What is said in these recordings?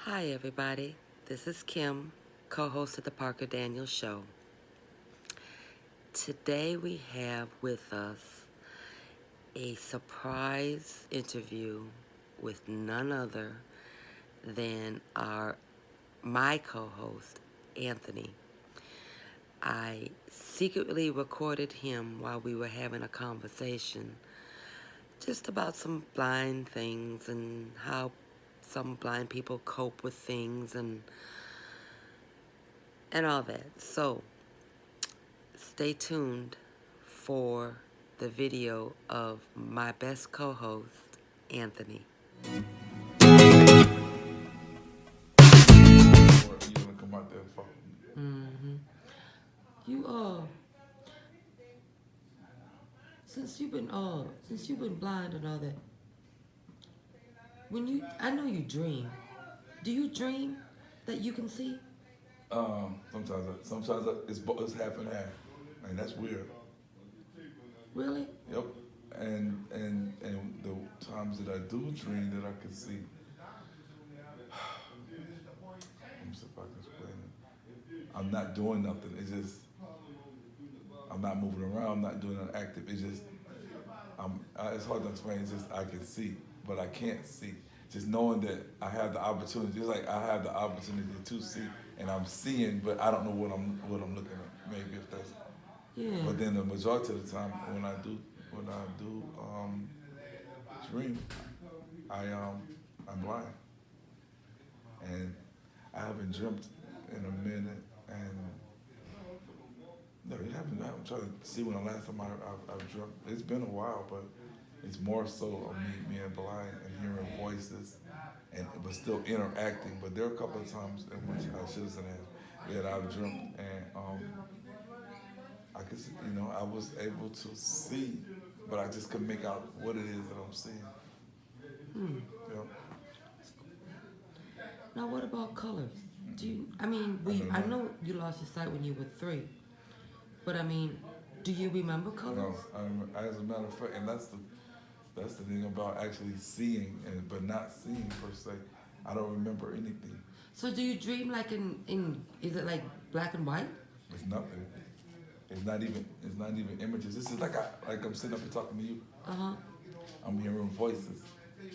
Hi, everybody. This is Kim, co host of The Parker Daniels Show. Today we have with us a surprise interview with none other than my co host, Anthony. I secretly recorded him while we were having a conversation just about some blind things and how some blind people cope with things and all that. So, stay tuned for the video of my best co-host, Anthony. You gonna come out there and fuck with me? Mm-hmm. You since you've been blind and all that, I know you dream. Do you dream that you can see? It's half and half, and that's weird. Really? Yep. And the times that I do dream that I can see, let me see if I can explain it. I'm not doing nothing. It's just I'm not moving around. I'm not doing nothing active. It's just it's hard to explain. It's just I can see, but I can't see. Just knowing that I have the opportunity, just like I have the opportunity to see, and I'm seeing, but I don't know what I'm looking at. Maybe if that's. Yeah. But then the majority of the time when I do dream, I'm blind, and I haven't dreamt in a minute, and no, you haven't. I'm trying to see when the last time I've dreamt. It's been a while, but it's more so of me being blind and hearing voices, and but still interacting. But there are a couple of times in which I shouldn't have that I've dreamt, and I could, I was able to see, but I just couldn't make out what it is that I'm seeing. Hmm. Yep. Now, what about colors? I don't I know. know you lost your sight when you were 3, but I mean, do you remember No, colors? as a matter of fact, and that's the thing about actually seeing, and but not seeing per se. I don't remember anything. So do you dream like in is it like black and white? It's nothing. It's not even images. This is like I'm sitting up here talking to you. Uh-huh. I'm hearing voices,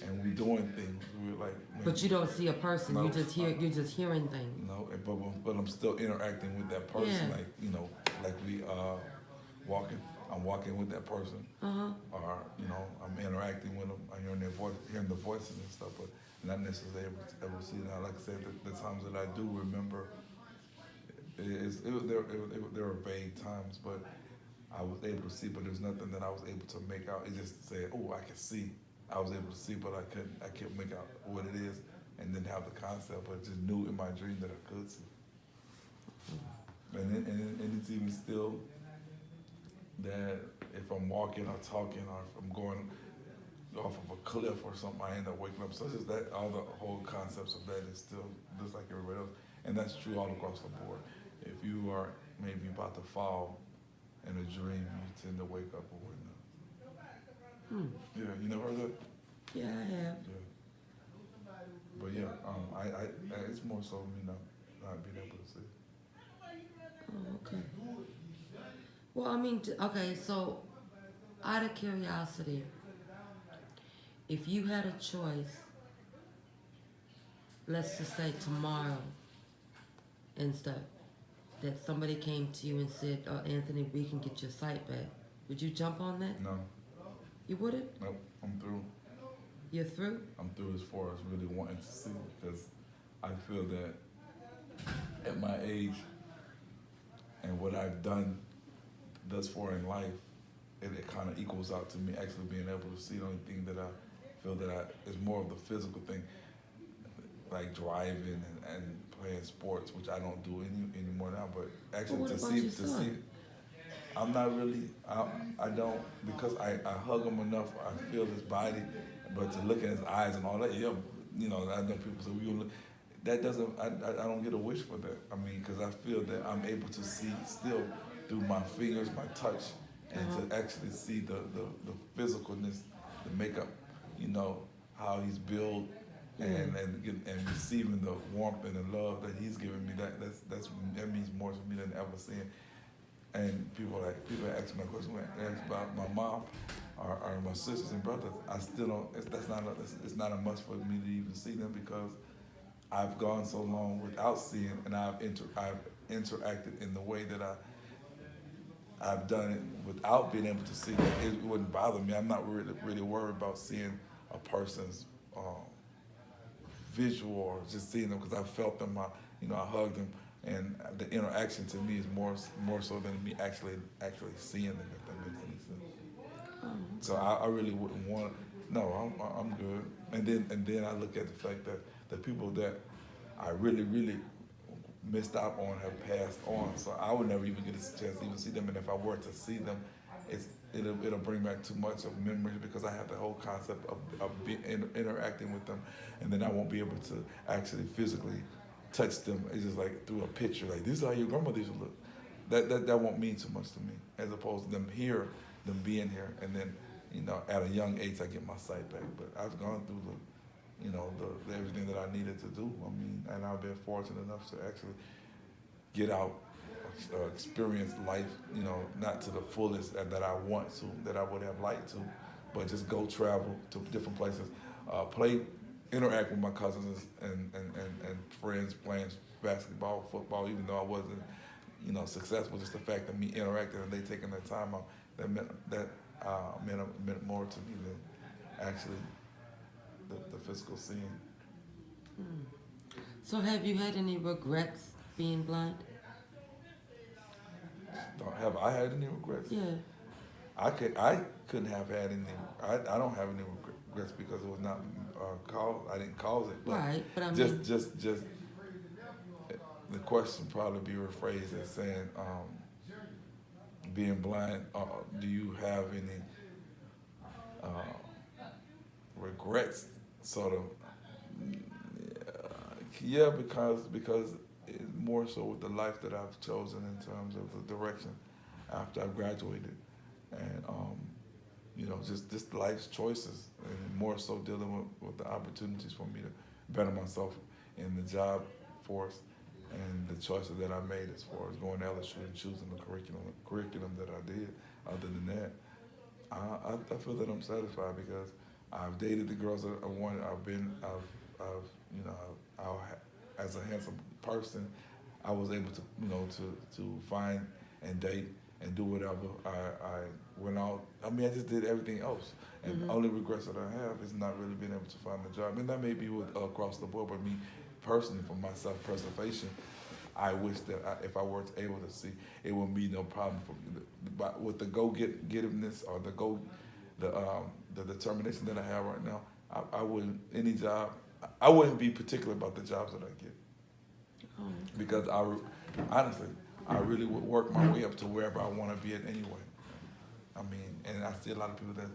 and we doing things. We're like, But you don't see a person. no, You're just hearing things. no, but I'm still interacting with that person. Yeah. Like like we walking. I'm walking with that person, Uh-huh. or I'm interacting with them. I'm hearing their voice, hearing the voices and stuff, but not necessarily able to see. Now, like I said, the times that I do remember, there were vague times, but I was able to see. But there's nothing that I was able to make out. It just said, "Oh, I can see." I was able to see, but I couldn't. I can't make out what it is, and didn't have the concept. But just knew in my dream that I could see. And it's even still that if I'm walking or talking or if I'm going off of a cliff or something, I end up waking up. So it's just that all the whole concepts of that is still just like everybody else, and that's true all across the board. If you are maybe about to fall in a dream, you tend to wake up or whatnot. Hmm. Yeah, you never heard that? Yeah, I have. Yeah, but yeah, it's more so me not being able to see. Oh, okay. Well, I mean, okay. So, out of curiosity, if you had a choice, let's just say tomorrow and stuff, that somebody came to you and said, "Oh, Anthony, we can get your sight back," would you jump on that? No, You wouldn't? nope, I'm through. You're through? I'm through as far as really wanting to see because I feel that at my age and what I've done thus far in life, it kind of equals out to me actually being able to see. The only thing that I feel that is more of the physical thing, like driving and playing sports, which I don't do anymore now. But But actually what to about see your to see, son? I'm not really. I don't because I hug him enough. I feel his body, but to look at his eyes and all that, yeah, I know people say we gonna look. That doesn't. I don't get a wish for that. I mean, because I feel that I'm able to see still through my fingers, my touch, and Uh-huh. to actually see the physicalness, the makeup, how he's built, Yeah. and receiving the warmth and the love that he's giving me. That means more to me than ever seeing. And people ask me a question ask about my mom or my sisters and brothers. I still don't. It's not a must for me to even see them because I've gone so long without seeing, and I've interacted in the way that I've done it without being able to see them. It wouldn't bother me. I'm not really worried about seeing a person's visual or just seeing them because I felt them. I hugged them, and the interaction to me is more so than me actually seeing them. If that makes any sense. So I really wouldn't want. No, I'm good. And then I look at the fact that the people that I really missed out on have passed on. So I would never even get a chance to even see them. And if I were to see them, it'll bring back too much of memories because I have the whole concept of interacting with them, and then I won't be able to actually physically touch them. It's just like through a picture, like this is how your grandmother used to look. That won't mean too much to me, as opposed to them being here, and then at a young age I get my sight back. But I've gone through the everything that I needed to do. I mean, and I've been fortunate enough to actually get out, experience life, not to the fullest that I want to, that I would have liked to, but just go travel to different places, play, interact with my cousins and friends playing basketball, football, even though I wasn't, successful. Just the fact that me interacting and they taking their time out, meant more to me than actually the physical scene. So have you had any regrets being blind? Have I had any regrets? Yeah. I couldn't have had any. I don't have any regrets because it was not caused. I didn't cause it. But Right, but I just mean, just the question probably be rephrased as saying, being blind. Do you have any regrets? Sort of. Yeah, because it's more so with the life that I've chosen in terms of the direction after I've graduated, and just life's choices, and more so dealing with the opportunities for me to better myself in the job force, and the choices that I made as far as going to LSU and choosing the curriculum that I did. Other than that, I feel that I'm satisfied because I've dated the girls that I wanted. As a handsome person, I was able to, to find and date and do whatever. I went out. I mean, I just did everything else. And the only regrets that I have is not really being able to find a job. And that may be across the board, but me personally, for my self-preservation, I wish that if I were able to see, it would be no problem for me. But with the getiveness or the determination that I have right now, I wouldn't any job. I wouldn't be particular about the jobs that I get because honestly, I really would work my way up to wherever I want to be at anyway. I mean, and I see a lot of people that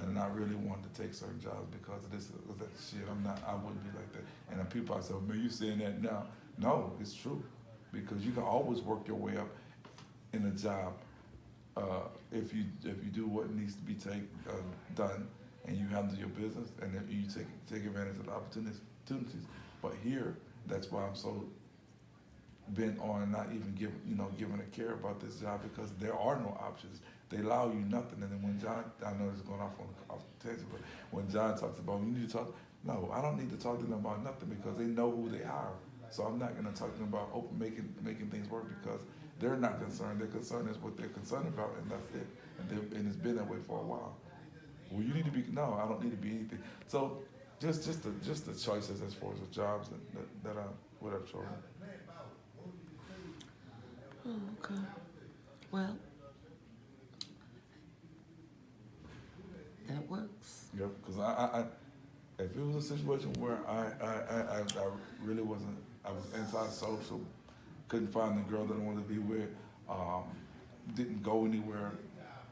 are not really wanting to take certain jobs because of this or that shit. I wouldn't be like that. And then people say, man, you saying that now. No, it's true. Because you can always work your way up in a job if you do what needs to be done and you handle your business and then you take advantage of the opportunities. But here, that's why I'm so bent on not even giving a care about this job because there are no options. They allow you nothing. And then when John, I know this is going off the tangent, but when John talks about you need to talk, no, I don't need to talk to them about nothing because they know who they are. So I'm not going to talk to them about making things work because they're not concerned. Their concern is what they're concerned about, and that's it. And it's been that way for a while. Well, you need to be. No, I don't need to be anything. So just the choices as far as the jobs that I would have chosen. oh, okay. Well, that works. Yep. Because I if it was a situation where I really wasn't, I was antisocial, couldn't find the girl that I wanted to be with, didn't go anywhere,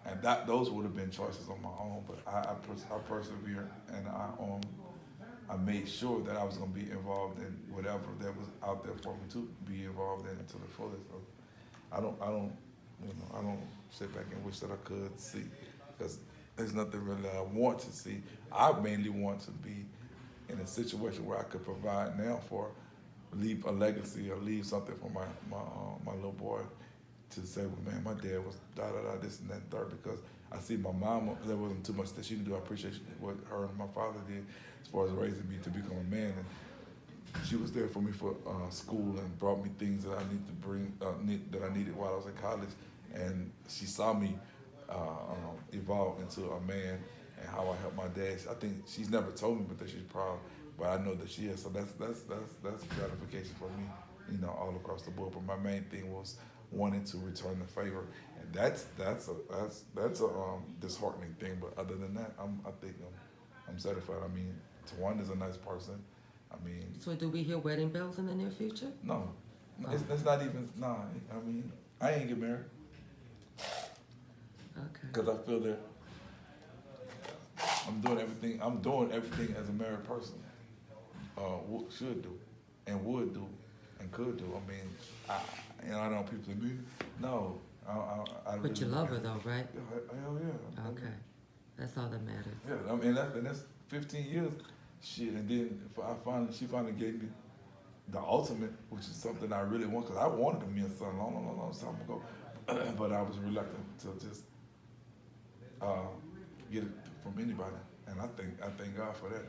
and those would have been choices on my own. But I persevered, and I made sure that I was going to be involved in whatever that was out there for me to be involved in to the fullest. So I don't sit back and wish that I could see because there's nothing really I want to see. I mainly want to be in a situation where I could provide now for leave a legacy or leave something for my little boy to say, well, man, my dad was da da da this and that and third because I see my mom. There wasn't too much that she could do. I appreciate what her and my father did as far as raising me to become a man, and she was there for me for school and brought me things that I need to bring that I needed while I was in college, and she saw me evolve into a man and how I helped my dad. I think she's never told me, but that she's proud. But I know that she is. So that's gratification for me, all across the board. But my main thing was wanting to return the favor, and that's a disheartening thing. But other than that, I think I'm satisfied. I mean, Tawana is a nice person. I mean, So do we hear wedding bells in the near future? no, it's not even. Nah, I mean, I ain't get married Okay. because I feel that I'm doing everything. I'm doing everything as a married person should do, and would do, and could do. I mean, I know people say, no, I But you really love her though, right? Hell yeah. Okay. That's all that matters. Yeah, I mean that's 15 years, shit, and then she finally gave me the ultimate, which is something I really want, because I wanted a me son long time ago, but I was reluctant to just get it from anybody, and I thank God for that,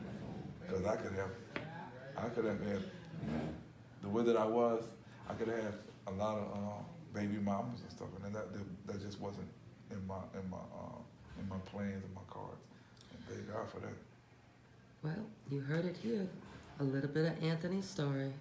because I could have had the way that I was, I could have had a lot of baby mamas and stuff, and that just wasn't in my plans and my cards, and thank God for that. Well, you heard it here. A little bit of Anthony's story.